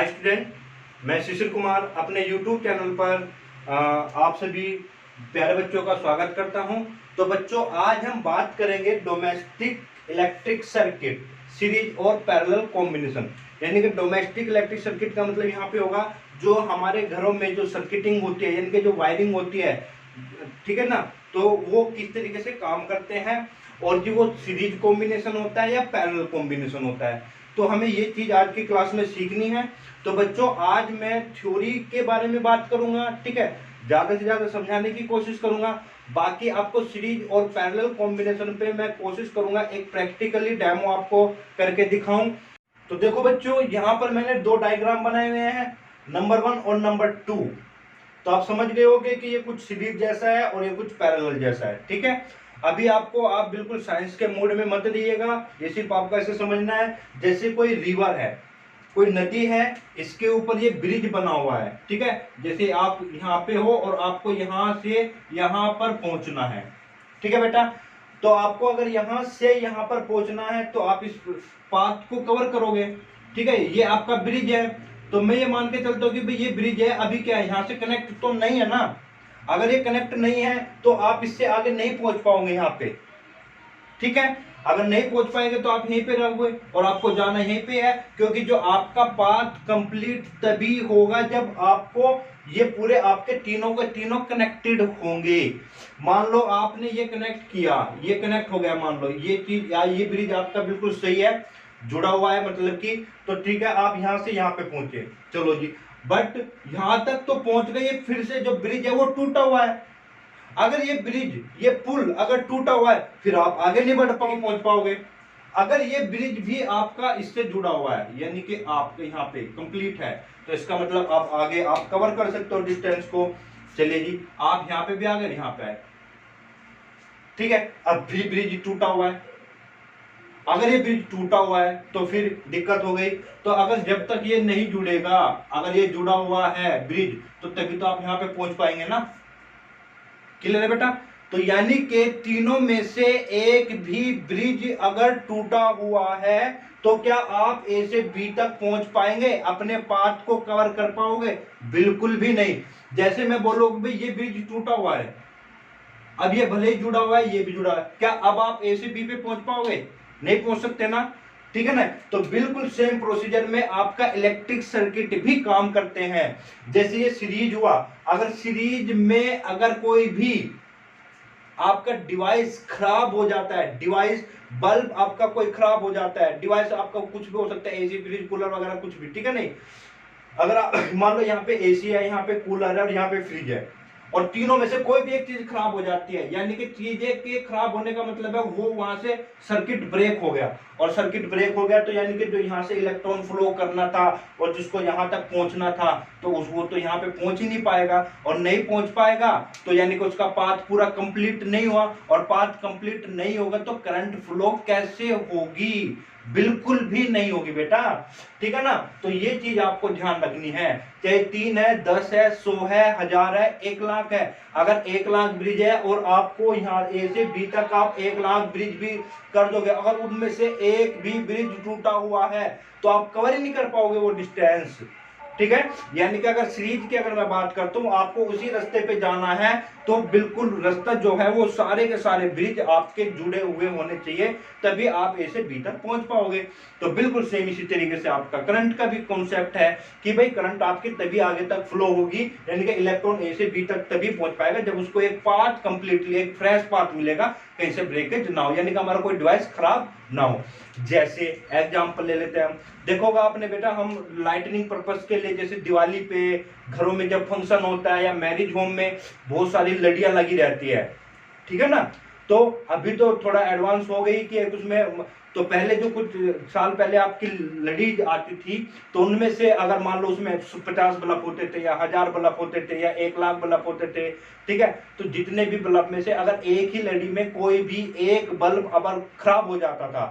Hi student, मैं शिशिर कुमार अपने YouTube channel पर आप सभी प्यारे बच्चों का स्वागत करता हूं। तो बच्चों, आज हम बात करेंगे डोमेस्टिक इलेक्ट्रिक सर्किट सीरीज और पैरेलल कॉम्बिनेशन। यानी कि डोमेस्टिक इलेक्ट्रिक सर्किट का मतलब यहाँ पे होगा जो हमारे घरों में जो सर्किटिंग होती है, यानी कि जो वायरिंग होती है, ठीक है ना, तो वो किस तरीके से काम करते हैं और जो वो सीरीज कॉम्बिनेशन होता है या पैरेलल कॉम्बिनेशन होता है। तो हमें ये चीज आज की क्लास में सीखनी है। तो बच्चों, आज मैं थ्योरी के बारे में बात करूंगा, ठीक है, ज्यादा से ज्यादा समझाने की कोशिश करूंगा। बाकी आपको सीरीज और पैरेलल कॉम्बिनेशन पे मैं कोशिश करूंगा एक प्रैक्टिकली डेमो आपको करके दिखाऊं। तो देखो बच्चों, यहाँ पर मैंने दो डायग्राम बनाए हुए हैं, नंबर 1 और नंबर 2। तो आप समझ गए होंगे कि ये कुछ सीरीज जैसा है और ये कुछ पैरेलल जैसा है, ठीक है। अभी आपको आप बिल्कुल साइंस के मूड में मत रहिएगा, ये सिर्फ आपको ऐसे समझना है जैसे कोई रिवर है, कोई नदी है, इसके ऊपर ये ब्रिज बना हुआ है, ठीक है। जैसे आप यहाँ पे हो और आपको यहाँ से यहाँ पर पहुंचना है, ठीक है बेटा। तो आपको अगर यहाँ से यहाँ पर पहुंचना है तो आप इस पाथ को कवर करोगे, ठीक है। ये आपका ब्रिज है, तो मैं ये मान के चलता हूँ कि भाई ये ब्रिज है, अभी क्या है, यहाँ से कनेक्ट तो नहीं है ना। अगर ये कनेक्ट नहीं है तो आप इससे आगे नहीं पहुंच पाओगे यहाँ पे, ठीक है। अगर नहीं पहुंच पाएंगे तो आप यहीं पे रहोगे और आपको जाना यहीं पे है, क्योंकि जो आपका पाथ कंप्लीट तभी होगा जब आपको ये पूरे आपके तीनों के तीनों कनेक्टेड होंगे। मान लो आपने ये कनेक्ट किया, ये कनेक्ट हो गया, मान लो ये चीज या ये ब्रिज आपका बिल्कुल सही है, जुड़ा हुआ है, मतलब कि तो ठीक है, आप यहां से यहां पे पहुंचे, चलो जी। बट यहां तक तो पहुंच गए, फिर से जो ब्रिज है वो टूटा हुआ है। अगर ये ब्रिज, ये पुल अगर टूटा हुआ है, फिर आप आगे नहीं बढ़ पाओगे, पहुंच पाओगे। अगर ये ब्रिज भी आपका इससे जुड़ा हुआ है, यानी कि आपके यहाँ पे कंप्लीट है, तो इसका मतलब आप आगे आप कवर कर सकते हो डिस्टेंस को। चलिए जी, आप यहाँ पे भी आ गए, यहाँ पे आए, ठीक है। अब भी ब्रिज टूटा हुआ है। अगर ये ब्रिज टूटा हुआ है तो फिर दिक्कत हो गई। तो अगर जब तक ये नहीं जुड़ेगा, अगर ये जुड़ा हुआ है ब्रिज, तो तभी तो आप यहाँ पे पहुंच पाएंगे ना। क्लियर है बेटा। तो यानी कि तीनों में से एक भी ब्रिज अगर टूटा हुआ है तो क्या आप ए से बी तक पहुंच पाएंगे, अपने पाथ को कवर कर पाओगे? बिल्कुल भी नहीं। जैसे मैं बोलूंगा भाई ये ब्रिज टूटा हुआ है, अब ये भले ही जुड़ा हुआ है, ये भी जुड़ा है, क्या अब आप ए से बी पे पहुंच पाओगे? नहीं पहुंच सकते ना, ठीक है ना। तो बिल्कुल सेम प्रोसीजर में आपका इलेक्ट्रिक सर्किट भी काम करते हैं। जैसे ये सीरीज हुआ, अगर सीरीज में अगर कोई भी आपका डिवाइस खराब हो जाता है, डिवाइस बल्ब आपका कोई खराब हो जाता है, डिवाइस आपका कुछ भी हो सकता है, एसी फ्रिज कूलर वगैरह कुछ भी, ठीक है। नहीं, अगर आप मान लो यहाँ पे एसी है, यहाँ पे कूलर है और यहाँ पे फ्रिज है, और तीनों में से कोई भी एक चीज खराब हो जाती है, यानी कि चीजें के खराब होने का मतलब है वो वहां से सर्किट ब्रेक हो गया, और सर्किट ब्रेक हो गया तो यानी कि जो यहाँ से इलेक्ट्रॉन फ्लो करना था और जिसको यहाँ तक पहुंचना था, तो वो तो यहाँ पे पहुंच ही नहीं पाएगा, और नहीं पहुंच पाएगा तो यानी कि उसका पाथ पूरा कंप्लीट नहीं हुआ, और पाथ कंप्लीट नहीं होगा तो करंट फ्लो कैसे होगी? बिल्कुल भी नहीं होगी बेटा, ठीक है ना। तो ये चीज आपको ध्यान रखनी है, चाहे 3 है, 10 है, 100 है, 1000 है, 1 लाख है। अगर 1 लाख ब्रिज है और आपको यहाँ ए से बी तक आप 1 लाख ब्रिज भी कर दोगे, अगर उनमें से एक भी ब्रिज टूटा हुआ है तो आप कवर ही नहीं कर पाओगे वो डिस्टेंस, ठीक है। यानी कि अगर सीरीज की अगर मैं बात करता हूं, आपको उसी रास्ते पे जाना है तो बिल्कुल रास्ता जो है वो सारे के सारे ब्रिज आपके जुड़े हुए होने चाहिए, तभी आप ए से बी तक पहुंच पाओगे। तो बिल्कुल सेम इसी तरीके से आपका करंट का भी कॉन्सेप्ट है कि भाई करंट आपके तभी आगे तक फ्लो होगी, यानी कि इलेक्ट्रॉन ए से बी तक तभी पहुंच पाएगा जब उसको एक पाथ कंप्लीटली, एक फ्रेश पाथ मिलेगा, कहीं से ब्रेकेज ना हो, यानी कि हमारा कोई डिवाइस खराब ना हो। जैसे एग्जांपल ले लेते हैं हम, देखोगा आपने बेटा, हम लाइटनिंग पर्पस के लिए जैसे दिवाली पे घरों में जब फंक्शन होता है या मैरिज होम में बहुत सारी लड़ियां लगी रहती है, ठीक है ना। तो अभी तो थोड़ा एडवांस हो गई कि उसमें, तो पहले जो कुछ साल पहले आपकी लड़ी आती थी तो उनमें से अगर मान लो उसमें 50 बल्ब होते थे या 1000 बल्ब होते थे या 1 लाख बल्ब होते थे, ठीक है। तो जितने भी बल्ब में से अगर एक ही लड़ी में कोई भी एक बल्ब अगर खराब हो जाता था,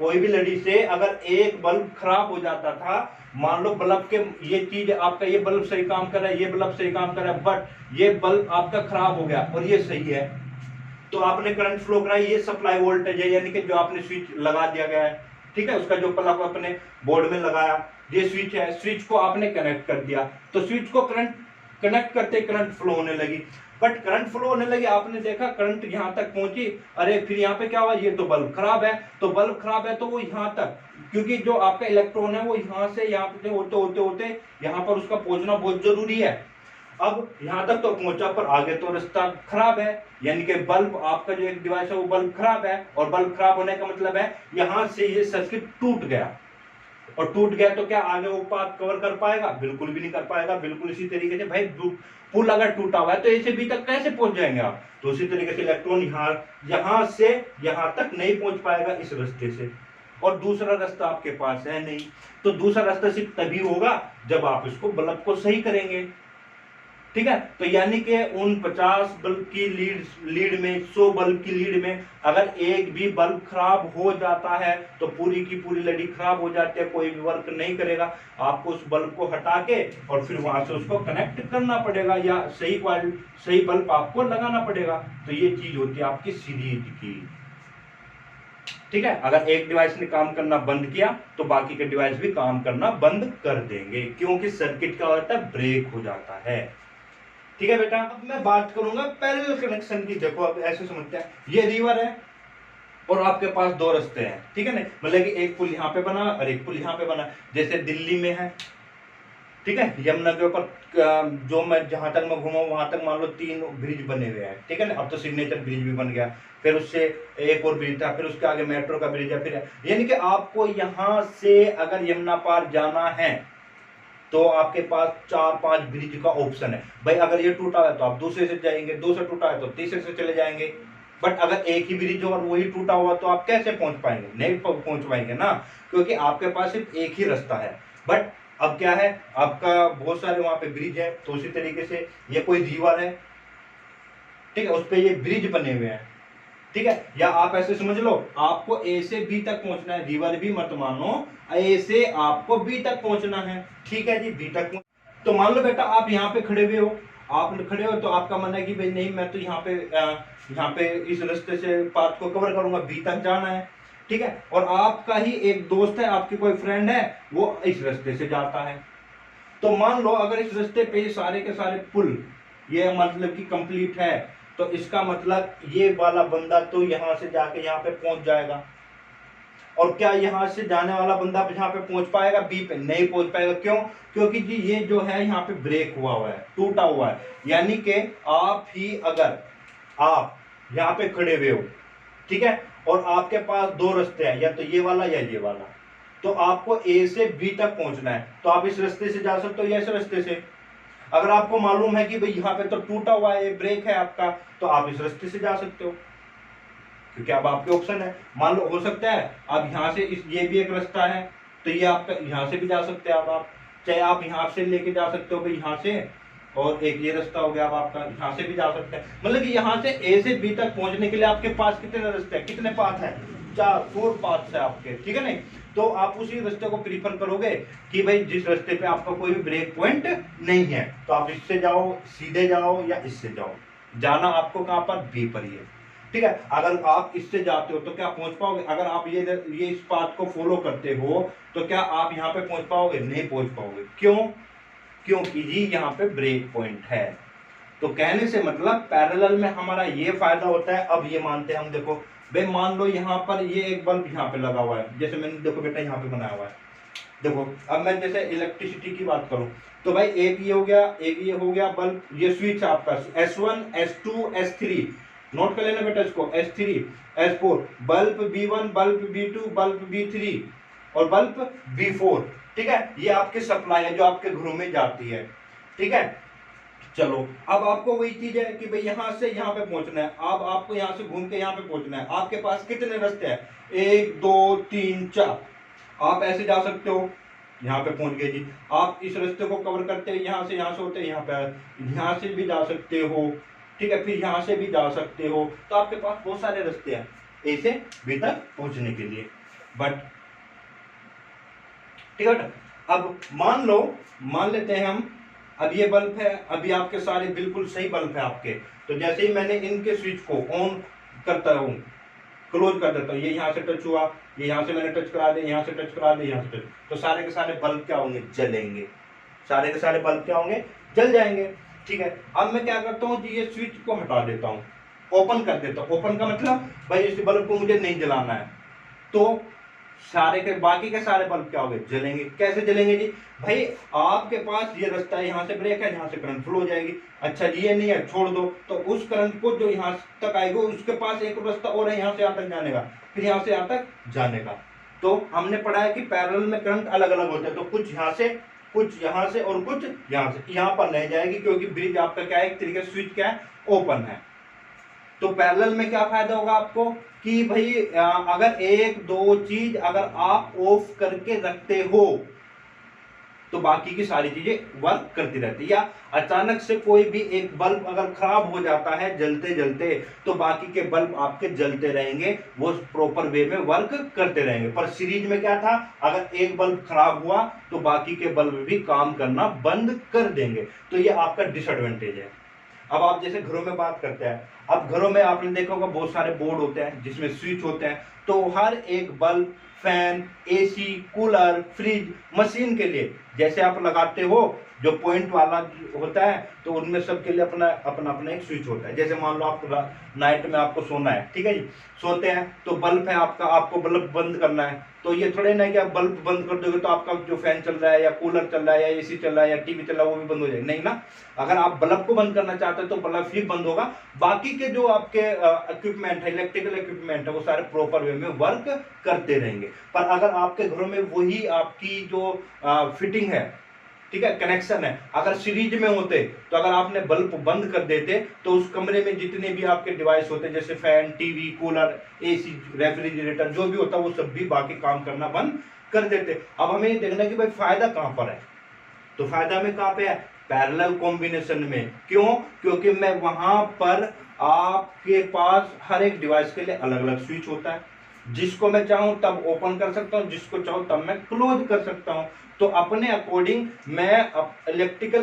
कोई भी लड़ी से अगर एक बल्ब खराब हो जाता था, मान लो बल्ब के ये चीज आपका, ये बल्ब सही काम कर रहा है, ये बल्ब सही काम कर रहा है, बट ये बल्ब आपका खराब हो गया और ये सही है, तो आपने करंट फ्लो कराई, ये सप्लाई वोल्टेज है, यानी कि जो आपने स्विच लगा दिया गया है, ठीक है, उसका जो प्लग अपने बोर्ड में लगाया, ये स्विच है, स्विच को आपने कनेक्ट कर दिया, तो स्विच को करंट कनेक्ट करते करंट फ्लो होने लगी, बट करंट फ्लो होने लगी, आपने देखा करंट यहाँ तक पहुंची, अरे फिर यहाँ पे क्या हुआ, ये तो बल्ब खराब है, तो बल्ब खराब है तो वो यहाँ तक, क्योंकि जो आपका इलेक्ट्रॉन है वो यहाँ से यहाँ पे होते होते होते यहाँ पर उसका पहुंचना बहुत जरूरी है। अब यहाँ तक तो पहुंचा, पर आगे तो रास्ता खराब है, यानी कि बल्ब आपका जो एक डिवाइस है वो बल्ब खराब है, और बल्ब खराब होने का मतलब है यहाँ से ये सर्किट टूट गया, और टूट गया तो क्या आगे वो पाथ कवर कर पाएगा, बिल्कुल भी नहीं कर पाएगा। बिल्कुल इसी तरीके से भाई पुल अगर टूटा हुआ है तो ऐसे भी तक कैसे पहुंच जाएंगे आप, तो उसी तरीके से इलेक्ट्रॉन यहाँ से यहाँ तक नहीं पहुंच पाएगा इस रास्ते से, और दूसरा रास्ता आपके पास है नहीं, तो दूसरा रास्ता सिर्फ तभी होगा जब आप इसको बल्ब को सही करेंगे, ठीक है। तो यानी कि उन 50 बल्ब की लीड में 100 बल्ब की लीड में अगर एक भी बल्ब खराब हो जाता है तो पूरी की पूरी लड़ी खराब हो जाती है, कोई भी वर्क नहीं करेगा, आपको उस बल्ब को हटा के और फिर वहां से उसको कनेक्ट करना पड़ेगा, या सही बल्ब आपको लगाना पड़ेगा। तो ये चीज होती है आपकी सीरीज की, ठीक है। अगर एक डिवाइस ने काम करना बंद किया तो बाकी के डिवाइस भी काम करना बंद कर देंगे, क्योंकि सर्किट क्या होता है, ब्रेक हो जाता है, ठीक है बेटा। अब मैं बात करूंगा पैरेलल कनेक्शन की। देखो अब ऐसे समझते हैं, ये रिवर है और आपके पास दो रास्ते हैं, ठीक है ना, मतलब कि एक पुल यहाँ पे बना और एक पुल यहाँ पे बना, जैसे दिल्ली में है, ठीक है, यमुना के ऊपर जो मैं जहां तक मैं घूमा वहां तक मान लो 3 ब्रिज बने हुए हैं, ठीक है ना। अब तो सिग्नेचर ब्रिज भी बन गया, फिर उससे एक और ब्रिज था, फिर उसके आगे मेट्रो का ब्रिज है, फिर यानी कि आपको यहाँ से अगर यमुना पार जाना है तो आपके पास 4-5 ब्रिज का ऑप्शन है। भाई अगर ये टूटा है तो आप दूसरे से जाएंगे, दूसरा टूटा है तो तीसरे से चले जाएंगे, बट अगर एक ही ब्रिज हो और वही टूटा हुआ तो आप कैसे पहुंच पाएंगे, नहीं पहुंच पाएंगे ना, क्योंकि आपके पास सिर्फ एक ही रास्ता है। बट अब क्या है, आपका बहुत सारे वहां पे ब्रिज है, तो उसी तरीके से ये कोई रिवर है, ठीक है, उस पर ये ब्रिज बने हुए हैं, ठीक है। या आप ऐसे समझ लो, आपको ए से बी तक पहुंचना है, रिवर भी मत मानो, ए से आपको बी तक पहुंचना है, ठीक है जी, बी तक। तो मान लो बेटा आप यहाँ पे खड़े हुए हो, आप खड़े हो तो आपका मन है कि भाई नहीं मैं तो यहाँ पे इस रास्ते से पाथ को कवर करूंगा, बी तक जाना है, ठीक है। और आपका ही एक दोस्त है, आपकी कोई फ्रेंड है, वो इस रास्ते से जाता है, तो मान लो अगर इस रास्ते पे सारे के सारे पुल ये मतलब कि कंप्लीट है, तो इसका मतलब ये वाला बंदा तो यहाँ से जाके यहाँ पे पहुंच जाएगा, और क्या यहाँ से जाने वाला बंदा यहाँ पे पहुंच पाएगा, बी पे नहीं पहुंच पाएगा। क्यों? क्योंकि जी ये जो है यहाँ पे ब्रेक हुआ है, टूटा हुआ है, यानी कि आप यहाँ पे खड़े हुए हो, ठीक है, और आपके पास दो रास्ते हैं, या तो ये वाला या ये वाला, तो आपको ए से बी तक पहुंचना है, तो आप इस रास्ते से जा सकते हो या इस रास्ते से। अगर आपको मालूम है कि भाई यहाँ पे तो टूटा हुआ है, ब्रेक है आपका, तो आप इस रास्ते से जा सकते हो, क्योंकि अब आपके ऑप्शन है। मान लो हो सकता है अब यहाँ से ये भी एक रास्ता है, तो ये आपका यहाँ से भी जा सकते हैं, अब आप चाहे आप यहाँ से लेके जा सकते हो भाई यहाँ से, और एक ये रास्ता हो गया अब आपका, यहाँ से भी जा सकते हैं, मतलब कि यहाँ से ए से बी तक पहुंचने के लिए आपके पास कितने रास्ते हैं, कितने पाथ है, 4 पाथ है आपके, ठीक है नहीं। तो आप उसी रास्ते को प्रीफर करोगे कि भाई जिस रास्ते पे आपका कोई भी ब्रेक पॉइंट नहीं है, तो आप इससे जाओ, सीधे जाओ या इससे जाओ, जाना आपको कहां पर, बी पर ही है, ठीक है। अगर आप इससे जाते हो तो क्या पहुंच पाओगे, अगर आप ये इस पाथ को फॉलो करते हो तो क्या आप यहाँ पे पहुंच पाओगे, नहीं पहुंच पाओगे। क्यों? क्योंकि जी यहाँ पे ब्रेक पॉइंट है। तो कहने से मतलब पैरेलल में हमारा ये फायदा होता है। अब ये मानते हैं हम, देखो भाई मान लो यहाँ पर ये एक बल्ब यहाँ पे लगा हुआ है, जैसे मैंने देखो बेटा यहाँ पे बनाया हुआ है, देखो अब मैं जैसे इलेक्ट्रिसिटी की बात करूं तो भाई एक ये हो गया, एक ये हो गया बल्ब, ये स्विच आपका S1 S2 S3, नोट कर लेना बेटा इसको, S3 S4, bulb B1 bulb B2 bulb B3 और बल्ब B4, ठीक है। ये आपके सप्लाई है जो आपके घरों में जाती है, ठीक है। चलो अब आपको वही चीज है कि भाई यहाँ से यहाँ पे पहुंचना है, अब आपको यहाँ से घूम के यहाँ पे पहुंचना है, आपके पास कितने रास्ते हैं, 1 2 3 4, आप ऐसे जा सकते हो, यहाँ पे पहुंच गए जी, आप इस रास्ते को कवर करते हैं, यहाँ से होते हैं यहाँ से भी जा सकते हो, ठीक है, फिर यहाँ से भी जा सकते हो, तो आपके पास बहुत सारे रास्ते हैं ए से बी तक पहुंचने के लिए। बट ठीक है, अब मान लेते हैं हम, अब ये बल्ब है, अभी आपके सारे बिल्कुल सही बल्ब है आपके, तो जैसे ही मैंने इनके स्विच को ऑन करता हूं, क्लोज कर देता हूँ, ये यहाँ से टच हुआ, ये यहाँ से मैंने टच करा दिया, यहाँ से टच करा दिया, यहाँ से टच, तो सारे के सारे बल्ब क्या होंगे, जलेंगे, सारे के सारे बल्ब क्या होंगे, जल जाएंगे। ठीक है, अब मैं क्या करता हूँ जी, ये स्विच को हटा देता हूँ, ओपन कर देता हूँ। ओपन का मतलब भाई इस बल्ब को मुझे नहीं जलाना है, तो सारे के बाकी के सारे बल्ब क्या हो गए, जलेंगे। कैसे जलेंगे जी, भाई आपके पास ये रास्ता है, यहाँ से ब्रेक है, यहाँ से करंट फ्लो हो जाएगी। अच्छा जी ये नहीं है, छोड़ दो, तो उस करंट को जो यहाँ तक आएगा उसके पास एक रास्ता और है यहाँ से यहाँ तक जाने का, फिर यहाँ से यहाँ तक जाने का। तो हमने पढ़ा है कि पैरेलल में करंट अलग अलग होते हैं, तो कुछ यहाँ से, कुछ यहाँ से और कुछ यहाँ से, यहाँ पर नहीं जाएगी क्योंकि ब्रिज आपका क्या है, एक तरीके से स्विच क्या है, ओपन है। तो पैरेलल में क्या फायदा होगा आपको कि भाई अगर एक दो चीज अगर आप ऑफ करके रखते हो तो बाकी की सारी चीजें वर्क करती रहती है, या अचानक से कोई भी एक बल्ब अगर खराब हो जाता है जलते जलते, तो बाकी के बल्ब आपके जलते रहेंगे, वो प्रॉपर वे में वर्क करते रहेंगे। पर सीरीज में क्या था, अगर एक बल्ब खराब हुआ तो बाकी के बल्ब भी काम करना बंद कर देंगे, तो ये आपका डिसएडवांटेज है। अब आप जैसे घरों में बात करते हैं, अब घरों में आपने देखा होगा बहुत सारे बोर्ड होते हैं जिसमें स्विच होते हैं, तो हर एक bulb, fan, AC, cooler, fridge, machine के लिए जैसे आप लगाते हो जो पॉइंट वाला होता है, तो उनमें सबके लिए अपना अपना अपना एक स्विच होता है। जैसे मान लो आप नाइट में आपको सोना है, ठीक है जी, सोते हैं तो बल्ब है आपका, आपको बल्ब बंद करना है, तो ये थोड़े ना कि आप बल्ब बंद कर दोगे तो आपका जो फैन चल रहा है या कूलर चल रहा है या एसी चल रहा है या टीवी चल रहा है वो भी बंद हो जाएगा, नहीं ना। अगर आप बल्ब को बंद करना चाहते हो तो बल्ब ही बंद होगा, बाकी के जो आपके इक्विपमेंट है, इलेक्ट्रिकल इक्विपमेंट है, वो सारे प्रॉपर वे में वर्क करते रहेंगे। पर अगर आपके घरों में वही आपकी जो फिटिंग है, ठीक है, कनेक्शन है, अगर सीरीज में होते तो अगर आपने बल्ब बंद कर देते तो उस कमरे में जितने भी आपके डिवाइस होते जैसे fan, TV, cooler, AC, refrigerator, जो भी होता वो सब भी बाकी काम करना बंद कर देते। अब हमें ये देखना है कि भाई फायदा कहां पर है, तो फायदा में कहां पे है, पैरेलल कॉम्बिनेशन में। क्यों, क्योंकि मैं वहां पर आपके पास हर एक डिवाइस के लिए अलग अलग स्विच होता है, जिसको मैं चाहूं तब ओपन कर सकता हूं, जिसको चाहूं तब मैं क्लोज कर सकता हूं। तो अपने अकॉर्डिंग मैं इलेक्ट्रिकल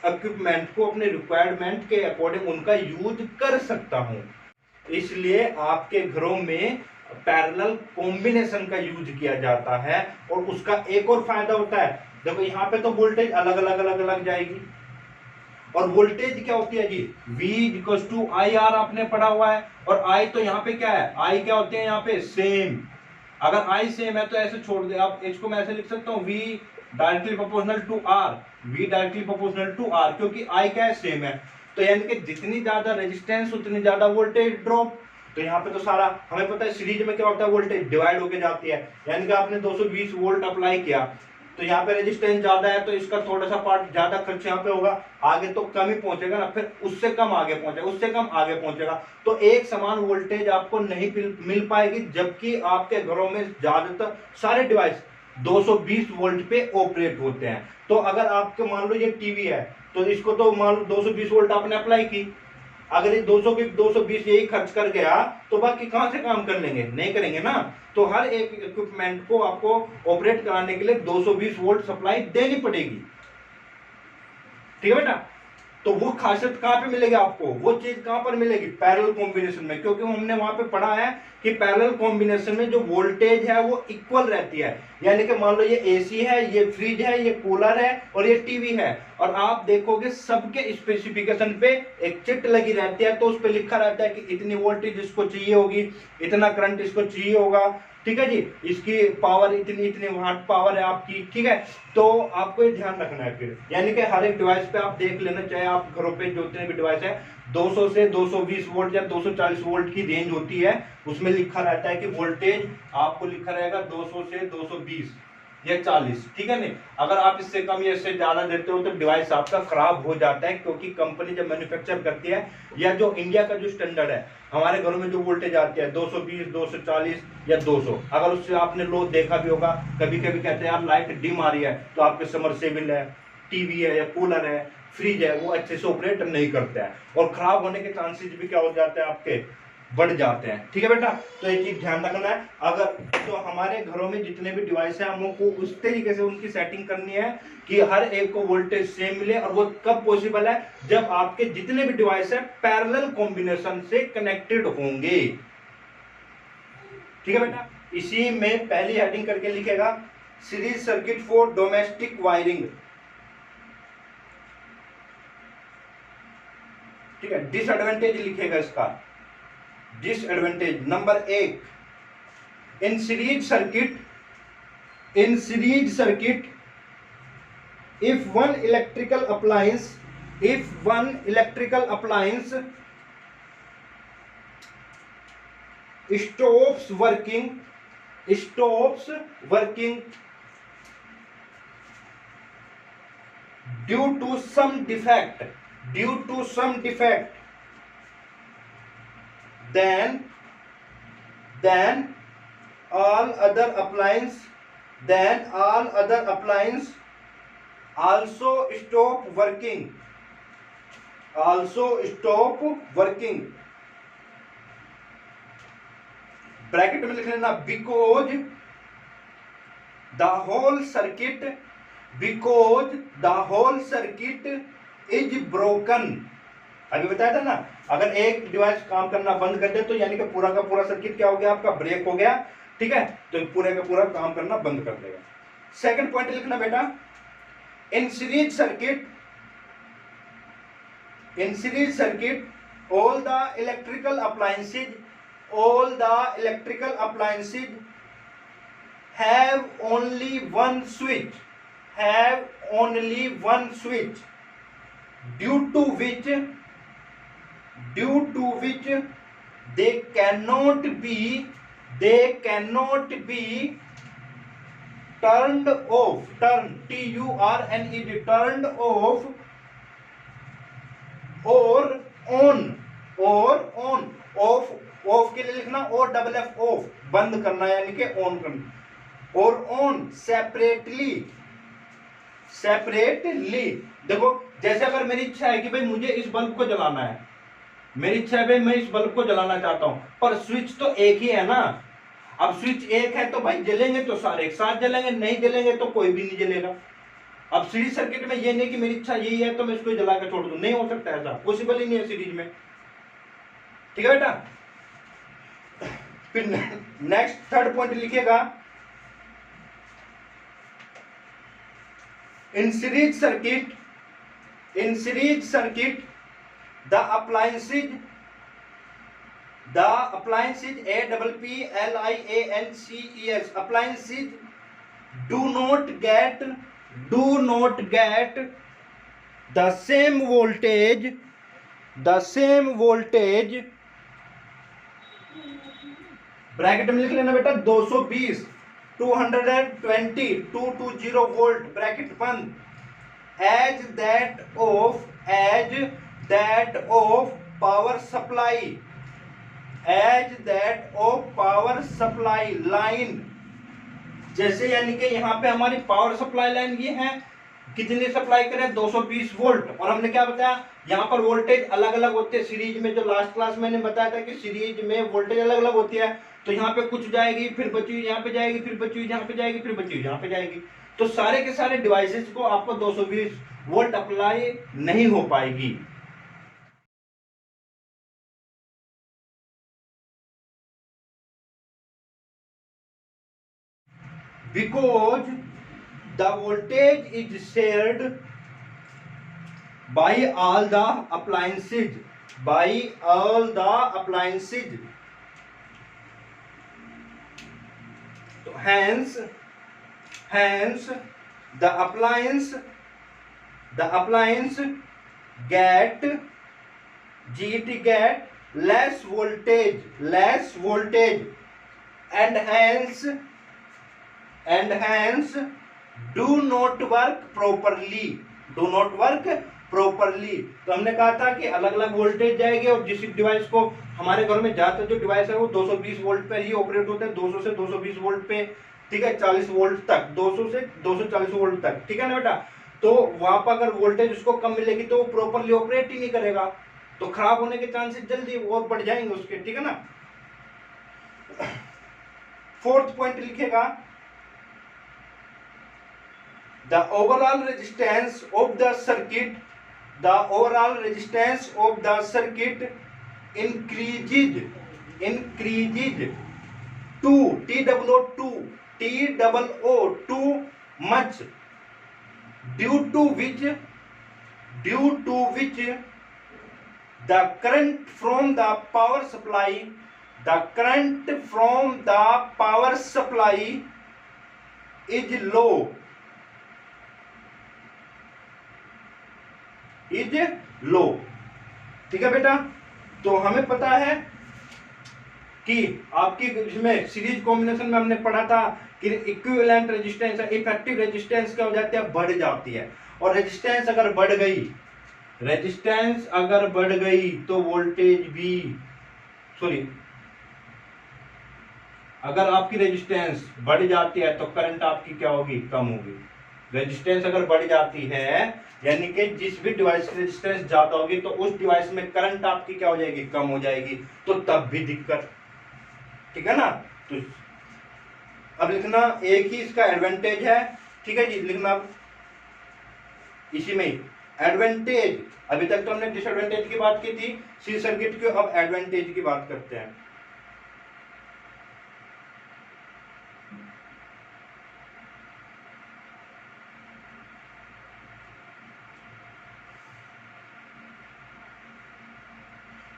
इक्विपमेंट को अपने रिक्वायरमेंट के अकॉर्डिंग उनका यूज कर सकता हूं। इसलिए आपके घरों में पैरेलल कॉम्बिनेशन का यूज किया जाता है। और उसका एक और फायदा होता है, देखो यहाँ पे तो वोल्टेज अलग अलग जाएगी, और वोल्टेज क्या होती है जी, V equals to I R आपने पढ़ा हुआ है, और I तो यहाँ पे क्या है, I क्या होते हैं यहाँ पे सेम। अगर I सेम है तो ऐसे छोड़ दे आप, इसको मैं ऐसे लिख सकता हूँ V directly proportional to R, V directly proportional to R, क्योंकि I क्या है, सेम है। तो यानी कि जितनी ज्यादा रेजिस्टेंस उतनी ज्यादा वोल्टेज ड्रॉप। तो यहाँ पे तो सारा हमें पता है सीरीज में क्या होता है, वोल्टेज डिवाइड होके जाती है, यानी कि आपने 220 वोल्ट अप्लाई किया तो यहाँ पे रेजिस्टेंस ज्यादा है तो इसका थोड़ा सा पार्ट ज्यादा खर्च यहाँ पे होगा, आगे तो कम ही पहुंचेगा ना, फिर उससे कम आगे पहुंचेगा, उससे कम आगे पहुंचेगा, तो एक समान वोल्टेज आपको नहीं मिल पाएगी। जबकि आपके घरों में ज्यादातर सारे डिवाइस 220 वोल्ट पे ऑपरेट होते हैं। तो अगर आपके मान लो ये टीवी है तो इसको तो मान लो 220 वोल्ट आपने अप्लाई की, अगर ये 200 की 220 यही खर्च कर गया तो बाकी कहां से काम कर लेंगे, नहीं करेंगे ना। तो हर एक इक्विपमेंट को आपको ऑपरेट कराने के लिए 220 वोल्ट सप्लाई देनी पड़ेगी, ठीक है बेटा। तो वो खासियत कहां पे मिलेगी आपको, वो चीज कहां पर मिलेगी, पैरेलल कॉम्बिनेशन में, क्योंकि हमने वहां पे पढ़ा है कि पैरेलल कॉम्बिनेशन में जो वोल्टेज है वो इक्वल रहती है। यानी कि मान लो ये एसी है, ये फ्रिज है, ये कूलर है और ये टीवी है, और आप देखोगे सबके स्पेसिफिकेशन पे एक चिट लगी रहती है, तो उस पे लिखा रहता है कि इतनी वोल्टेज इसको चाहिए होगी, इतना करंट इसको चाहिए होगा, ठीक है जी, इसकी पावर इतनी इतनी वाट पावर है आपकी, ठीक है। तो आपको ये ध्यान रखना है फिर, यानी कि हर एक डिवाइस पे आप देख लेना, चाहे आप घरों पे जितने भी डिवाइस है 200 से 220 वोल्ट या 240 वोल्ट की रेंज होती है, उसमें लिखा रहता है कि वोल्टेज आपको लिखा रहेगा 200 से 220 या 40, ठीक है। नहीं, अगर आप इससे कम या इससे ज्यादा देते हो तो डिवाइस आपका खराब हो जाता है, क्योंकि कंपनी जब मैन्युफैक्चर करती है, या जो इंडिया का जो स्टैंडर्ड है, हमारे घरों में जो वोल्टेज आती है 220, 240 या 200, अगर उससे आपने लो देखा भी होगा, कभी कभी कहते हैं यार लाइट डिम आ रही है, तो आपके समरसेबल है, टीवी है या कूलर है, फ्रिज है, वो अच्छे से ऑपरेट नहीं करते हैं, और खराब होने के चांसेस भी क्या हो जाते हैं, आपके बढ़ जाते हैं, ठीक है बेटा। तो ये चीज ध्यान रखना है। अगर तो हमारे घरों में जितने भी डिवाइस है, हमको उस तरीके से उनकी सेटिंग करनी है कि हर एक को वोल्टेज सेम मिले, और वो कब पॉसिबल है, जब आपके जितने भी डिवाइस है पैरेलल कॉम्बिनेशन से कनेक्टेड होंगे। ठीक है बेटा, इसी में पहली हेडिंग करके लिखेगा series circuit for domestic wiring. ठीक है, डिसएडवांटेज लिखेगा इसका। Disadvantage number 1, in series circuit if one electrical appliance stops working due to some defect, then all other appliance also stop working. Bracket में लिख लेना because the whole circuit is broken। अभी बताया था ना, अगर एक डिवाइस काम करना बंद कर दे तो यानी कि पूरा का पूरा सर्किट क्या हो गया, आपका ब्रेक हो गया। ठीक है, तो पूरे का पूरा काम करना बंद कर देगा। सेकंड पॉइंट लिखना बेटा, in series circuit all the electrical appliances have only one switch, due to which they cannot be turned off, turned off or on। Of के लिए लिखना और डबल एफ, ऑफ बंद करना यानी कि ऑन करना, और ऑन सेपरेटली। देखो, जैसे अगर मेरी इच्छा है कि भाई मुझे इस बल्ब को जलाना है, मेरी इच्छा है भाई मैं इस बल्ब को जलाना चाहता हूं, पर स्विच तो एक ही है ना। अब स्विच एक है तो भाई जलेंगे तो सारे एक साथ जलेंगे, नहीं जलेंगे तो कोई भी नहीं जलेगा। अब सीरीज सर्किट में ये नहीं कि मेरी इच्छा यही है तो मैं इसको जला के छोड़ दूं, नहीं हो सकता, ऐसा पॉसिबल ही नहीं है सीरीज में। ठीक है बेटा, फिर नेक्स्ट थर्ड पॉइंट लिखिएगा, in series circuit the appliances appliances do not get the same voltage bracket में लिख लेना बेटा 220 220 वोल्ट ब्रैकेट बंद, as that of power supply line। जैसे यानी कि यहाँ पे हमारी पावर सप्लाई लाइन ये है, कितनी सप्लाई करें 220 वोल्ट, और हमने क्या बताया यहाँ पर वोल्टेज अलग अलग होते हैं सीरीज में। जो लास्ट क्लास मैंने बताया था कि सीरीज में वोल्टेज अलग अलग होती है, तो यहाँ पे कुछ जाएगी, फिर बची हुई यहाँ पे जाएगी, फिर बची हुई यहाँ पे जाएगी, फिर बची हुई यहाँ पे जाएगी। तो सारे के सारे डिवाइसेस को आपको 220 वोल्ट अप्लाई नहीं हो पाएगी। Because the voltage is shared by all the appliances, So hence the appliance get less voltage, and hence do not work properly। तो हमने कहा था कि अलग अलग वोल्टेज जाएगी, और जिस डिवाइस को हमारे घर में ज्यादातर जो डिवाइस है वो 220 वोल्ट पर ही ऑपरेट होते हैं, 200 से 220 वोल्ट पे, ठीक है, 40 वोल्ट तक, 200 से 240 वोल्ट तक। ठीक है ना बेटा, तो वहां पर अगर वोल्टेज उसको कम मिलेगी तो वो प्रॉपरली ऑपरेट ही नहीं करेगा, तो खराब होने के चांसेस जल्दी और बढ़ जाएंगे उसके। ठीक है ना, फोर्थ पॉइंट लिखेगा, the overall resistance of the circuit increases too, too much, due to which the current from the power supply is low, ठीक है बेटा। तो हमें पता है कि आपकी इसमें सीरीज कॉम्बिनेशन में हमने पढ़ा था कि इक्विवेलेंट रेजिस्टेंस, इफेक्टिव रेजिस्टेंस क्या हो जाती है, बढ़ जाती है। और रेजिस्टेंस अगर बढ़ गई तो वोल्टेज भी, सॉरी, अगर आपकी रेजिस्टेंस बढ़ जाती है तो करंट आपकी क्या होगी, कम होगी। रेजिस्टेंस अगर बढ़ जाती है यानी कि जिस भी डिवाइस की रेजिस्टेंस ज्यादा होगी तो उस डिवाइस में करंट आपकी क्या हो जाएगी, कम हो जाएगी, तो तब भी दिक्कत, ठीक है ना। तो अब लिखना, एक ही इसका एडवांटेज है, ठीक है जी, लिखना अब इसी में ही एडवांटेज। अभी तक तो हमने डिसएडवांटेज की बात की थी सी सर्किट की, अब एडवांटेज की बात करते हैं।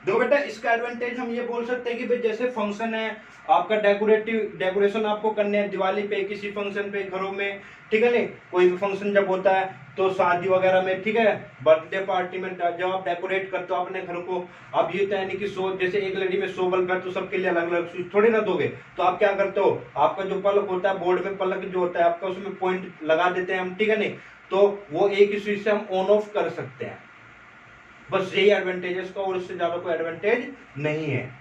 देखो बेटा, इसका एडवांटेज हम ये बोल सकते हैं कि भाई जैसे फंक्शन है आपका, डेकोरेशन आपको करने हैं दिवाली पे, किसी फंक्शन पे, घरों में, ठीक है नहीं, कोई भी फंक्शन जब होता है तो शादी वगैरह में, ठीक है, बर्थडे पार्टी में जब आप डेकोरेट करते हो अपने घर को, आप ये तय नहीं कि 100, जैसे एक लड़ी में 100 बल्ब है तो सबके लिए अलग अलग स्विच थोड़ी ना दोगे। तो आप क्या करते हो, आपका जो पलक होता है, बोर्ड में पलक जो होता है आपका, उसमें पॉइंट लगा देते हैं हम, ठीक है नहीं, तो वो एक ही स्विच से हम ऑन ऑफ कर सकते हैं। बस यही एडवांटेज है इसका, और इससे ज्यादा कोई एडवांटेज नहीं है,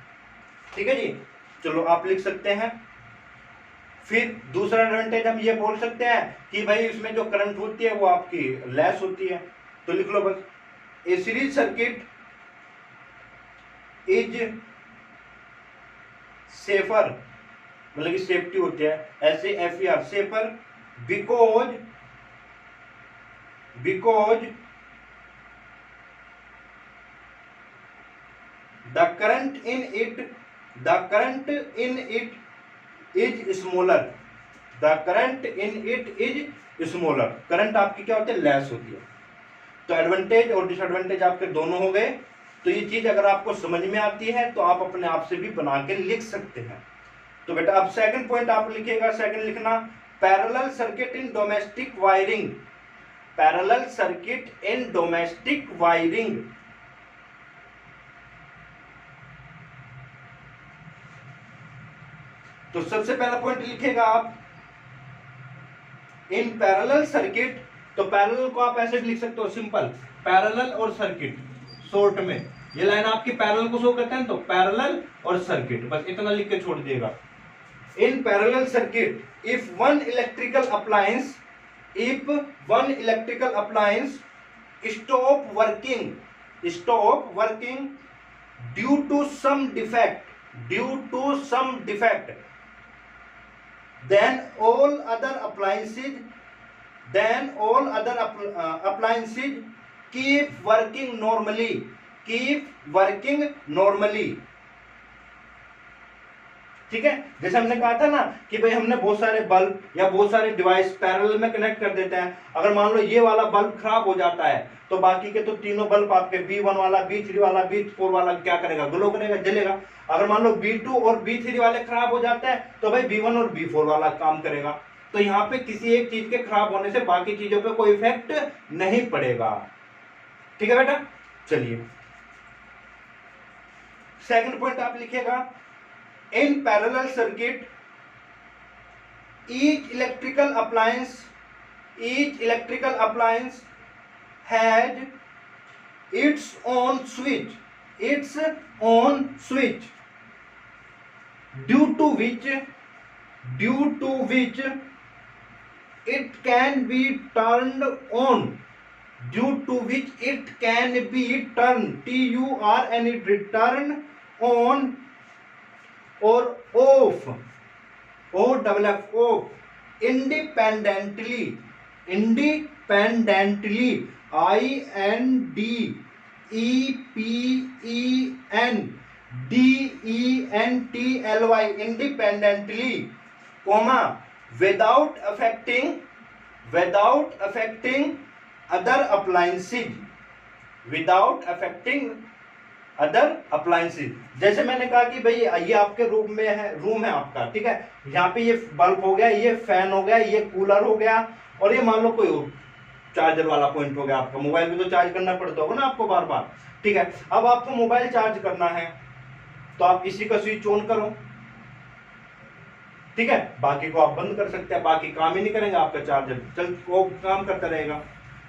ठीक है जी। चलो आप लिख सकते हैं। फिर दूसरा एडवांटेज हम ये बोल सकते हैं कि भाई इसमें जो करंट होती है वो आपकी लेस होती है। तो लिख लो बस, ए सीरीज सर्किट इज सेफर, मतलब कि सेफ्टी होती है, ऐसे FER, safer, because the current in it is smaller, current आपकी क्या होती है, लेस होती है। तो एडवांटेज और डिसएडवांटेज आपके दोनों हो गए। तो ये चीज अगर आपको समझ में आती है तो आप अपने आप से भी बना के लिख सकते हैं। तो बेटा अब सेकंड पॉइंट आप लिखिएगा, सेकंड लिखना, parallel circuit in domestic wiring, parallel circuit in domestic wiring. तो सबसे पहला पॉइंट लिखेगा आप इन पैरेलल सर्किट। तो पैरेलल को आप ऐसे भी लिख सकते हो, सिंपल, पैरेलल और सर्किट, शॉर्ट में ये लाइन आपकी पैरेलल को शो करते हैं, तो पैरेलल और सर्किट, बस इतना लिख के छोड़ दिएगा। In parallel circuit, if one electrical appliance stop working due to some defect, then all other appliances keep working normally, ठीक है। जैसे हमने कहा था ना कि भाई हमने बहुत सारे बल्ब या बहुत सारे डिवाइस पैरेलल में कनेक्ट कर देते हैं। अगर मान लो ये वाला बल्ब खराब हो जाता है तो बाकी के तो तीनों बल्ब आपके B1 वाला, B3 वाला, B4 वाला क्या करेगा, ग्लो करेगा, जलेगा। अगर मान लो B2 और B3 वाले खराब हो जाते हैं तो भाई B1 और B4 वाला काम करेगा। तो यहाँ पे किसी एक चीज के खराब होने से बाकी चीजों पे कोई इफेक्ट नहीं पड़ेगा, ठीक है बेटा। चलिए सेकंड पॉइंट आप लिखिएगा, in parallel circuit each electrical appliance has its own switch due to which it can be turned on, turn on or off, independently, INDEPENDENTLY, DENTLY independently, comma, without affecting other appliances, without affecting other appliances. जैसे मैंने कहा कि भाई ये आपके room में है, room है आपका, ठीक है, यहाँ पे ये बल्ब हो गया, ये फैन हो गया, ये कूलर हो गया, और ये मान लो कोई चार्जर वाला पॉइंट हो गया आपका। मोबाइल में तो चार्ज करना पड़ता होगा ना आपको बार बार, ठीक है। अब आपको मोबाइल चार्ज करना है तो आप इसी का स्विच ऑन करो, ठीक है, बाकी को आप बंद कर सकते हैं, बाकी काम ही नहीं करेंगे, आपका चार्जर चल वो काम करता रहेगा,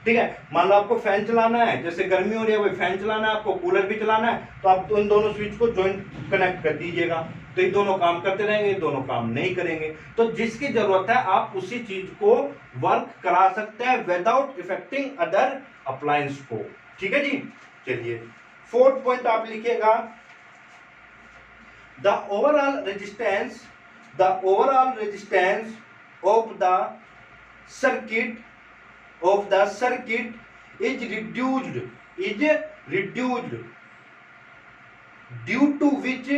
ठीक है। मान लो आपको फैन चलाना है, जैसे गर्मी हो रही है, वो फैन चलाना है आपको, कूलर भी चलाना है, तो आप इन दोनों स्विच को जॉइंट कनेक्ट कर दीजिएगा, तो ये दोनों काम करते रहेंगे, ये दोनों काम नहीं करेंगे। तो जिसकी जरूरत है आप उसी चीज को वर्क करा सकते हैं विदाउट इफेक्टिंग अदर अप्लायंस को, ठीक है जी। चलिए फोर्थ पॉइंट आप लिखिएगा, the overall resistance of the circuit is reduced due to which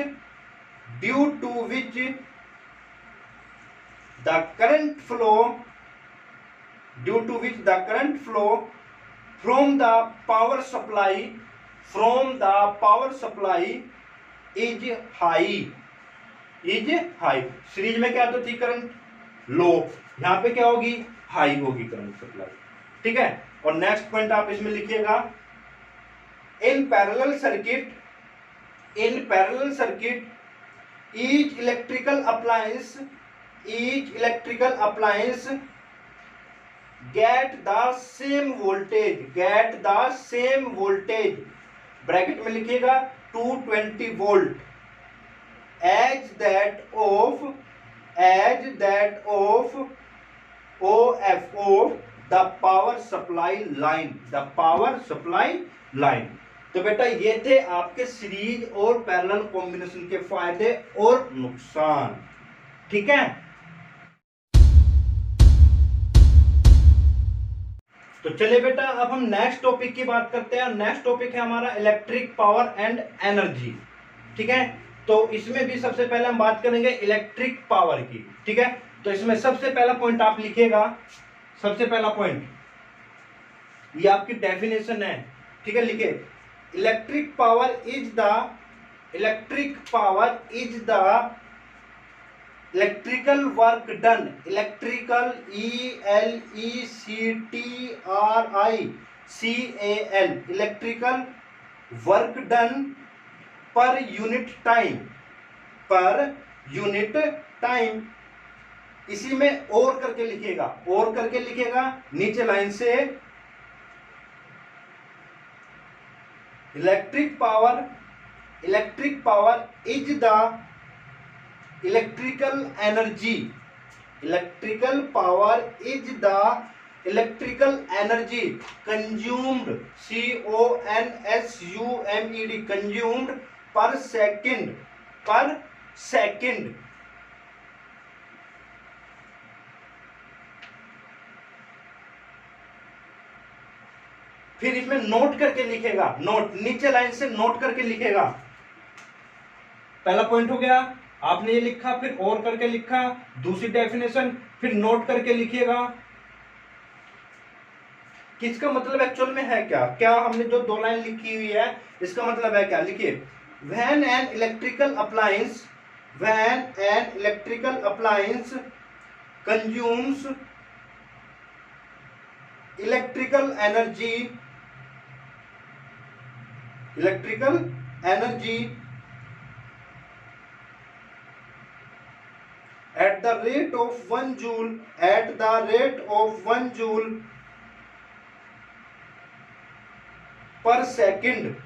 the current flow from the power supply is high। Series में क्या तो थी करंट लो, यहां पे क्या होगी, हाई होगी करंट सप्लाई, ठीक है। और नेक्स्ट पॉइंट आप इसमें लिखिएगा, इन parallel circuit each electrical appliance get the same voltage, bracket में लिखिएगा 220 volt, as that of the power supply line। तो बेटा ये थे आपके सीरीज और पैरेलल कॉम्बिनेशन के फायदे और नुकसान, ठीक है। तो चलिए बेटा अब हम नेक्स्ट टॉपिक की बात करते हैं। नेक्स्ट टॉपिक है हमारा इलेक्ट्रिक पावर एंड एनर्जी, ठीक है। तो इसमें भी सबसे पहले हम बात करेंगे इलेक्ट्रिक पावर की, ठीक है। तो इसमें सबसे पहला पॉइंट आप लिखिएगा, सबसे पहला पॉइंट ये आपकी डेफिनेशन है, ठीक है, लिखे, electric power is the electrical work done, electrical ELECTRICAL, electrical work done per unit time, इसी में और करके लिखिएगा, नीचे लाइन से electric power is the electrical energy consumed consumed पर सेकंड। फिर इसमें नोट करके लिखेगा, नीचे लाइन से नोट करके लिखेगा। पहला पॉइंट हो गया, आपने ये लिखा, फिर और करके लिखा, दूसरी डेफिनेशन, फिर नोट करके लिखिएगा। किसका मतलब एक्चुअल में है क्या हमने जो दो लाइन लिखी हुई है इसका मतलब है क्या, लिखिए, when an electrical appliance consumes electrical energy at the rate of 1 joule per second,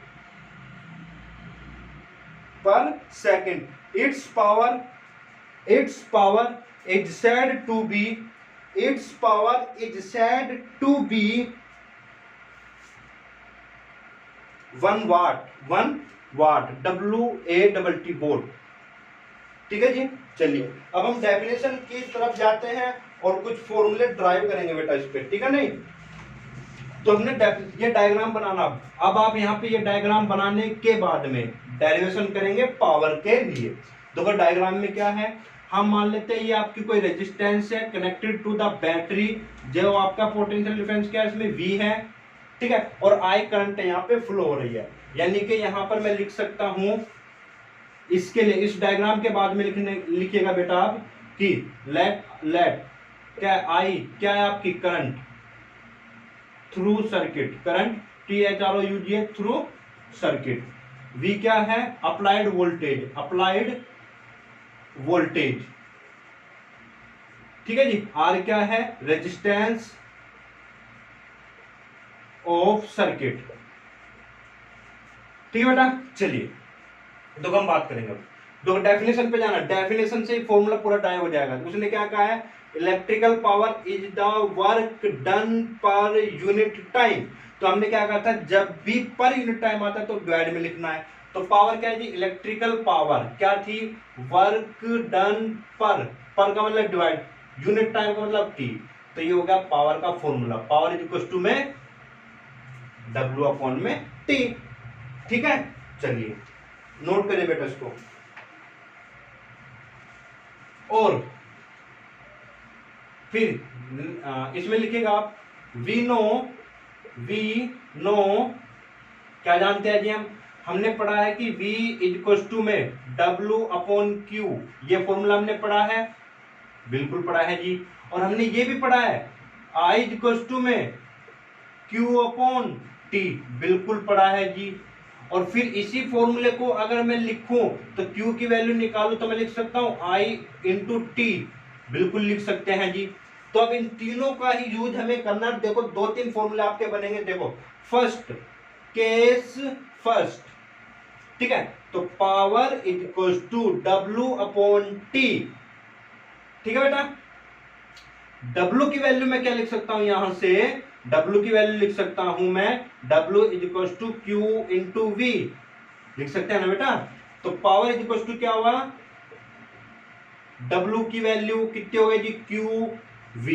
its power is said to be 1 watt, WATT volt, ठीक है जी। चलिए अब हम डेफिनेशन की तरफ जाते हैं और कुछ फॉर्मूले ड्राइव करेंगे बेटा इस पे, ठीक है। नहीं तो हमने ये डायग्राम बनाना। अब आप यहाँ पे ये डायग्राम बनाने के बाद में डेरिवेशन करेंगे पावर के लिए। देखो डायग्राम में क्या है, हम मान लेते हैं ये आपकी कोई रेजिस्टेंस है कनेक्टेड टू द बैटरी, जो आपका पोटेंशियल डिफरेंस क्या है इसमें V है, ठीक है, और I करंट यहाँ पे फ्लो हो रही है। यानी कि यहाँ पर मैं लिख सकता हूं इसके लिए, इस डायग्राम के बाद में लिखिएगा बेटा आप कि लेट क्या I क्या है आपकी current through circuit, current THROUGH through circuit, V क्या है अप्लाइड वोल्टेज, अप्लाइड वोल्टेज, ठीक है जी, R क्या है रेजिस्टेंस ऑफ सर्किट, ठीक है बेटा। चलिए तो हम बात करेंगे अब, तो डेफिनेशन पे जाना, डेफिनेशन से ही फॉर्मूला पूरा टाइम हो जाएगा। उसने क्या कहा है, electrical power is the work done per unit time. तो हमने क्या कहा था, जब भी पर यूनिट टाइम आता है तो डिवाइड में लिखना है। तो पावर क्या है जी, इलेक्ट्रिकल पावर क्या थी, वर्क डन पर का मतलब डिवाइड, यूनिट टाइम का मतलब टी। तो ये हो गया पावर का formula, power is equal to में W अपॉन में टी, ठीक है। चलिए नोट करिए बेटा इसको। और फिर इसमें लिखिएगा आप वी नो क्या जानते हैं जी, हमने पढ़ा है कि V इक्वल टू में W अपॉन Q, ये फॉर्मूला हमने पढ़ा है, बिल्कुल पढ़ा है जी। और हमने ये भी पढ़ा है I इक्वल टू में Q अपॉन T, बिल्कुल पढ़ा है जी। और फिर इसी फॉर्मूले को अगर मैं लिखूं तो Q की वैल्यू निकालूं तो मैं लिख सकता हूं I इंटू टी, बिल्कुल लिख सकते हैं जी। तो अब इन तीनों का ही यूज हमें करना। देखो 2-3 फॉर्मूले आपके बनेंगे, देखो फर्स्ट केस फर्स्ट, ठीक है, तो power is equal to W upon T, ठीक है बेटा। W की वैल्यू मैं क्या लिख सकता हूं, यहां से W की वैल्यू लिख सकता हूं मैं W is equal to Q into V, लिख सकते हैं ना बेटा। तो पावर इज इक्वल टू क्या हुआ, W की वैल्यू कितनी हो गई जी, QV,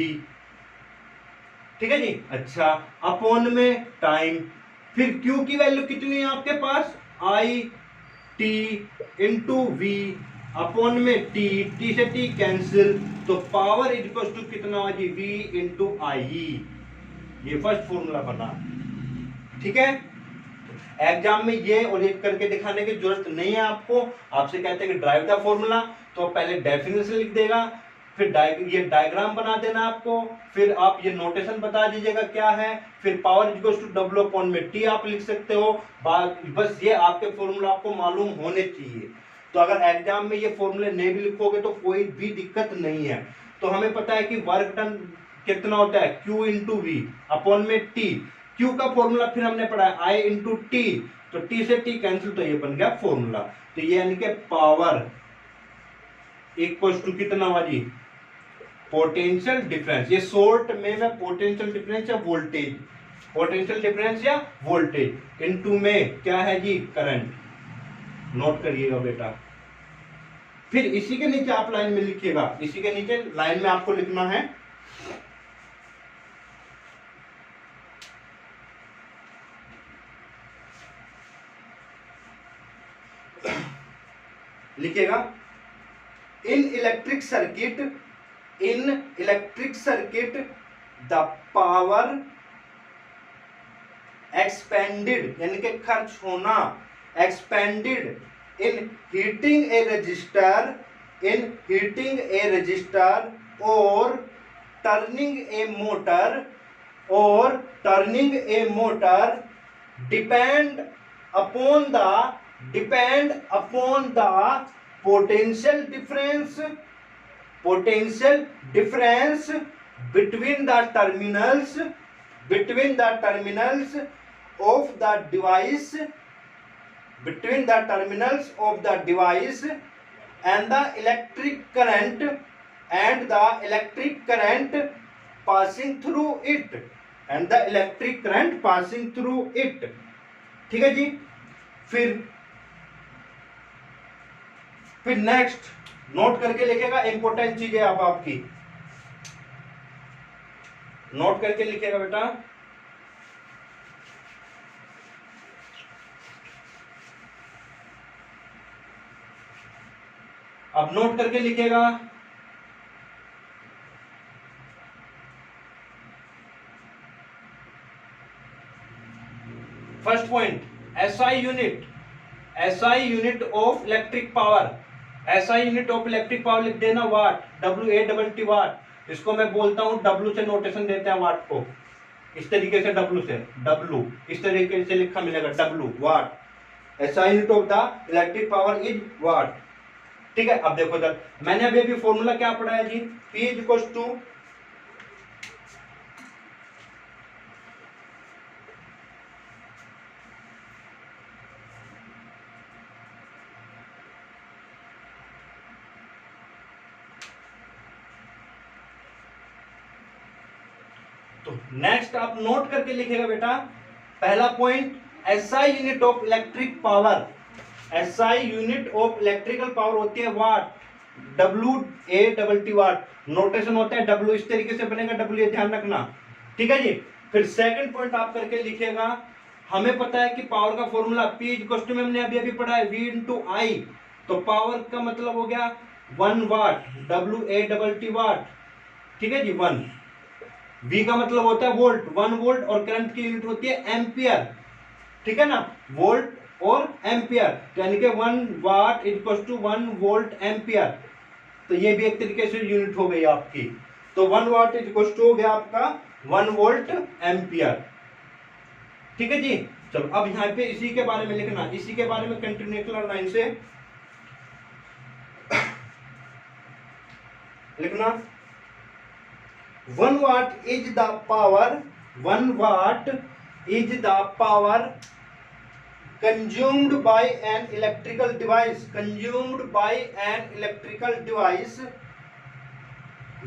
ठीक है जी। अच्छा अपॉन में टाइम, फिर Q की वैल्यू कितनी है आपके पास, IT इंटू V अपॉन में T से T कैंसिल, तो पावर इज इक्वल टू कितना हुआ जी, V इंटू IE। ये फर्स्ट फॉर्मूला बना, ठीक है। एग्जाम में ये और ये करके दिखाने की जरूरत नहीं है आपको। आपसे कहते हैं कि ड्राइव द फॉर्मूला, तो पहले डेफिनेशन लिख देगा, फिर ये डायग्राम बना देना आपको, फिर आप ये नोटेशन बता दीजिएगा क्या है, फिर power equals to W upon में T आप लिख सकते हो। बस ये आपके फॉर्मूला आपको मालूम होने चाहिए। तो अगर एग्जाम में ये फॉर्मूले नहीं भी लिखोगे तो कोई भी दिक्कत नहीं है। तो हमें पता है कि वर्क डन कितना होता है, Q इंटू वी अपॉन में T। Q का फॉर्मूला फिर हमने पढ़ा है I इंटू टी, तो T से T कैंसिल, तो ये बन गया फॉर्मूला। तो ये यानी कि पावर इक्वल टू कितना हुआ जी, पोटेंशियल डिफरेंस। ये शॉर्ट में मैं पोटेंशियल डिफरेंस या वोल्टेज, पोटेंशियल डिफरेंस या वोल्टेज इनटू में क्या है जी, करंट, नोट करिएगा बेटा। फिर इसी के नीचे आप लाइन में लिखिएगा, इसी के नीचे लाइन में आपको लिखना है लिखिएगा इन electric circuit the power expanded, यानी कि खर्च होना, expanded in heating a register और turning A motor depend upon the potential difference between the terminals of the device and the electric current passing through it, ठीक है जी। फिर next note करके लिखेगा, इंपॉर्टेंट चीजें अब आपकी नोट करके लिखेगा बेटा। अब नोट करके लिखिएगा। First point, SI unit of electric power. SI unit of electric power लिख देना वाट, WATT वाट। इसको मैं बोलता हूं W से नोटेशन देते हैं वाट को, इस तरीके से W से, W इस तरीके से लिखा मिलेगा W watt. SI unit of the electric power is watt. ठीक है, अब देखो इधर मैंने अभी फॉर्मूला क्या पढ़ा है जी, P इज इक्वल टू तो नेक्स्ट आप नोट करके लिखेगा बेटा। पहला point, SI unit of electric power, SI unit of electrical power होती है वाट, WATT वाट। नोटेशन होता है W, इस तरीके से बनेगा W, ये ध्यान रखना। ठीक है जी। फिर सेकंड पॉइंट आप करके लिखिएगा, हमें पता है कि पावर का फॉर्मूला P इक्वल टू, हमने अभी अभी पढ़ा है V इंटू I। तो पावर का मतलब हो गया 1 वाट, WATT वाट। ठीक है जी, 1। V का मतलब होता है वोल्ट, 1 वोल्ट, और करंट की यूनिट होती है एम्पियर। ठीक है ना, वोल्ट और एम्पियर, तो यानी कि 1 वाट इक्वल टू 1 वोल्ट एम्पियर। तो ये भी एक तरीके से यूनिट हो गई आपकी। तो 1 वाट इक्वल टू हो गया आपका 1 वोल्ट एम्पियर। ठीक है जी। चलो अब यहाँ पे इसी के बारे में लिखना, इसी के बारे में कंटिन्यूअस लाइन से लिखना। 1 watt is the power, 1 watt is the power consumed by an electrical device, consumed by an electrical device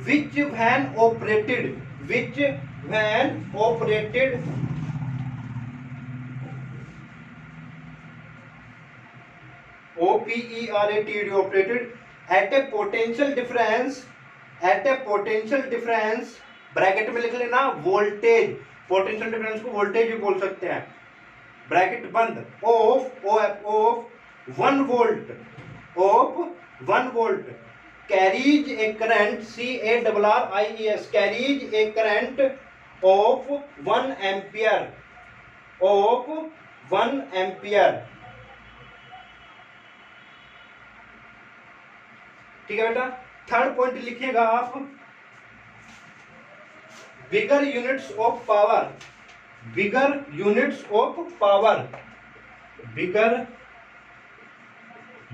which when operated operated at a potential difference, bracket में लिख लेना वोल्टेज, पोटेंशियल डिफरेंस को voltage भी बोल सकते हैं, bracket बंद, of 1 volt carries a current, CARRIES, carries a current of 1 ampere. ठीक है बेटा। थर्ड पॉइंट लिखिएगा आप, bigger units of power, bigger units of power, bigger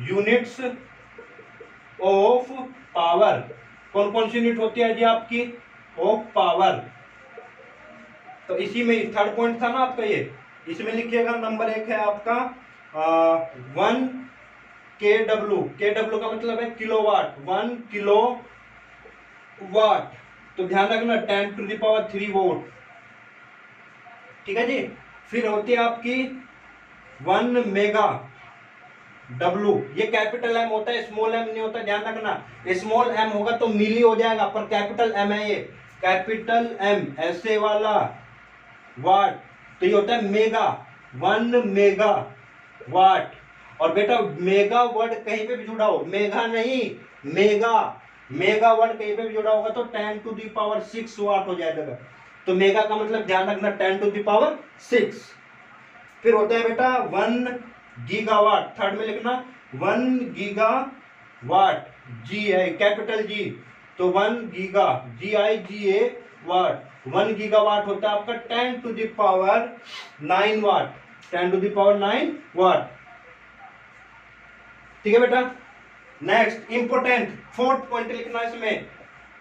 units of power. कौन कौन सी यूनिट होती है जी आपकी ऑफ पावर? तो इसी में थर्ड पॉइंट था ना आपका, ये इसमें लिखिएगा। नंबर 1 है आपका 1 kW, kW का मतलब है किलोवाट, 1 किलोवाट। तो ध्यान रखना 10⁻³ वोल्ट। ठीक है जी। फिर होती है आपकी 1 मेगा W, ये कैपिटल M होता है, स्मॉल m नहीं होता, ध्यान रखना। स्मॉल m होगा तो मिली हो जाएगा, पर कैपिटल M है, ये कैपिटल M ऐसे वाला वाट, तो ये होता है मेगा, 1 मेगा वाट। और बेटा मेगा वर्ड कहीं पे भी जुड़ा हो, मेगा नहीं, मेगा वर्ड कहीं पे भी जुड़ा होगा तो 10⁶ वाट हो जाएगा। तो मेगा का मतलब ध्यान रखना 10⁶। फिर होता है बेटा 1 गीगावाट, थर्ड में लिखना 1 गीगावाट, G है कैपिटल G, तो 1 गीगा, GIGA वाट, 1 गीगावाट होता है आपका 10⁹ वाट, 10⁹ वाट। ठीक है बेटा। नेक्स्ट इंपोर्टेंट फोर्थ पॉइंट लिखना इसमें,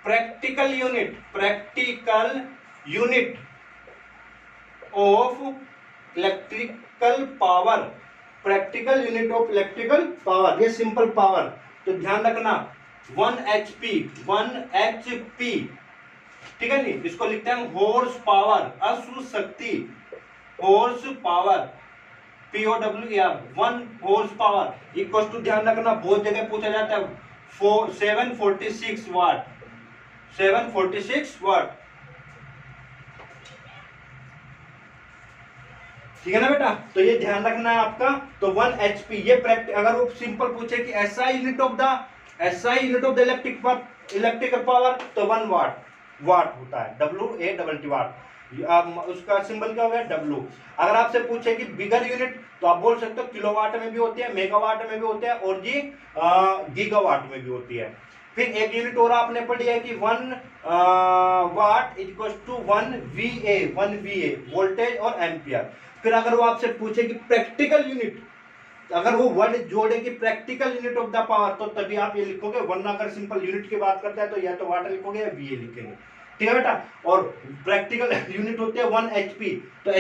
practical unit of electrical power, practical unit of electrical power, ये सिंपल पावर। तो ध्यान रखना 1 HP, ठीक है नी, इसको लिखते हैं हॉर्स पावर, अश्व शक्ति, horsepower, POWER, 1 horsepower equal to, ध्यान रखना बहुत जगह पूछा जाता है 746 वाट, 746 वाट। ठीक है ना बेटा। तो ये ध्यान रखना है आपका। तो 1 HP, ये अगर वो सिंपल पूछे कि SI unit of the SI unit of the electrical power, तो 1 वाट, वाट होता है, WA वाट। उसका सिंबल क्या हो गया, W। अगर आपसे पूछे कि बिगर यूनिट, तो आप बोल सकते हो किलोवाट में भी होती है, मेगावाट में भी होती है, और जी गीगावाट में भी होती है। फिर एक यूनिट और आपने पढ़ी है कि 1 वाट इक्वल टू 1 VA वोल्टेज और एम्पियर। फिर अगर वो आपसे पूछे कि प्रैक्टिकल यूनिट, अगर वो वर्ड जोड़े कि practical unit of the power, तो तभी आप ये लिखोगे, वरना अगर सिंपल यूनिट की बात करता है तो या तो वाट लिखोगे या VA लिखेंगे, ठीक है बेटा। और प्रैक्टिकल यूनिट होती है 1 HP, तो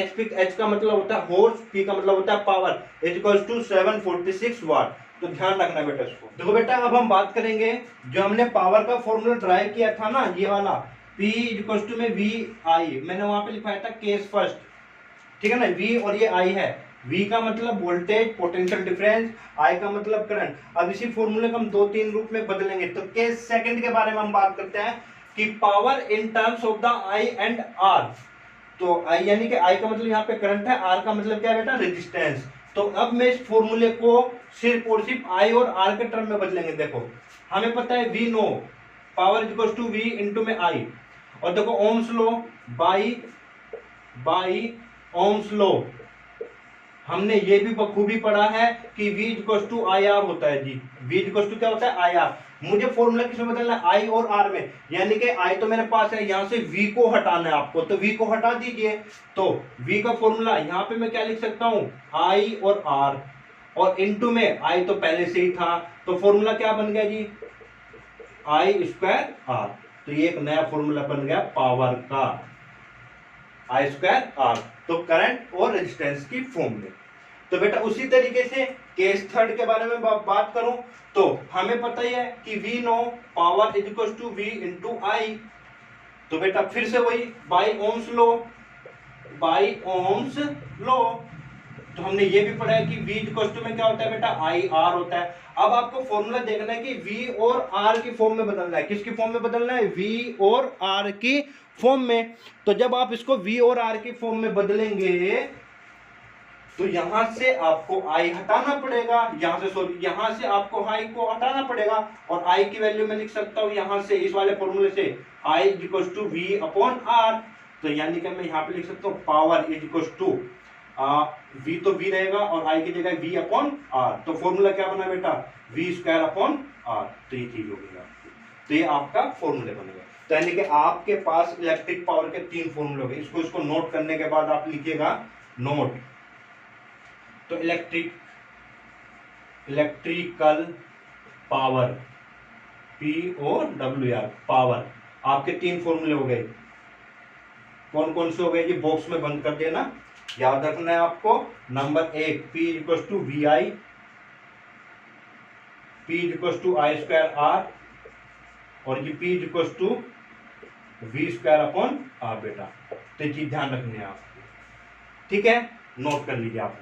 H का मतलब होता है हॉर्स, P का मतलब होता है पावर, इक्वल टू 746 वाट। तो ध्यान रखना बेटा इसको। देखो बेटा, अब हम बात करेंगे जो हमने पावर का फॉर्मूला ड्राइव किया था ना, ये वाला P इक्वल टू में VI, मैंने वहां पे लिखवाया था केस फर्स्ट, ठीक है ना, V और ये I है। V का मतलब वोल्टेज पोटेंशियल डिफरेंस, I का मतलब करंट। अब इसी फॉर्मूले को हम 2-3 रूप में बदलेंगे। तो केस सेकंड के बारे में हम बात करते हैं कि power in terms of the I and R। तो I यानी कि I का मतलब यहाँ पे करंट है, R का मतलब क्या है बेटा, रेजिस्टेंस। तो अब मैं इस फॉर्मूले को सिर्फ और सिर्फ I और R के टर्म में बदलेंगे। देखो हमें पता है V know power equal to V into में I, और देखो Ohm's law by Ohm's law, हमने ये भी बखूबी पढ़ा है कि V इक्वल टू IR होता है जी। V इक्वल टू क्या होता है, IR। मुझे फॉर्मूला किसमें बदलना है, I और R में, यानी कि I तो मेरे पास है, यहां से V को हटाना है आपको, तो V को हटा दीजिए। तो V का फॉर्मूला यहाँ पे मैं क्या लिख सकता हूँ, I और R, और इनटू में I तो पहले से ही था, तो फॉर्मूला क्या बन गया जी, I स्क्वायर R। तो ये एक नया फॉर्मूला बन गया पावर का, I स्क्वायर R, तो करंट और रेजिस्टेंस की फॉर्म में। तो बेटा उसी तरीके से केस थर्ड के बारे में बात करूं, तो हमें पता ही है कि V know power equal to V into I। तो बेटा फिर से वही बाई ओम्स लो, तो हमने ये भी पढ़ा है कि V इक्वल टू में क्या होता है बेटा, IR होता है। अब आपको फॉर्मूला देखना है कि V और R की फॉर्म में बदलना है। किसकी फॉर्म में बदलना है, V और R की फॉर्म में। तो जब आप इसको V और R की फॉर्म में बदलेंगे, तो यहां से आपको I हटाना पड़ेगा, यहां से आपको I को हटाना पड़ेगा, और I की वैल्यू मैं लिख सकता हूं यहां से, इस वाले फॉर्मूले से, I equal to V upon R। तो यानी कि मैं यहां पे लिख सकता हूं power is equal to V तो V रहेगा, और I की जगह V अपॉन R। तो फॉर्मूला क्या बना बेटा, V स्क्वायर अपॉन R। तो ये चीज हो गई आपकी, तो ये आपका फॉर्मूले बनेगा। तो यानी कि आपके पास इलेक्ट्रिक पावर के 3 फॉर्मूले हो गए। इसको नोट करने के बाद आप लिखिएगा नोट। तो इलेक्ट्रिकल पावर POWR पावर, आपके 3 फॉर्मूले हो गए। कौन कौन से हो गए जी, बॉक्स में बंद कर देना, याद रखना है आपको। Number 1 P equal to VI, P equal to I square R, और ये P equal to V square upon R बेटा। तो ये चीज ध्यान रखनी है आपको, ठीक है, नोट कर लीजिए आप।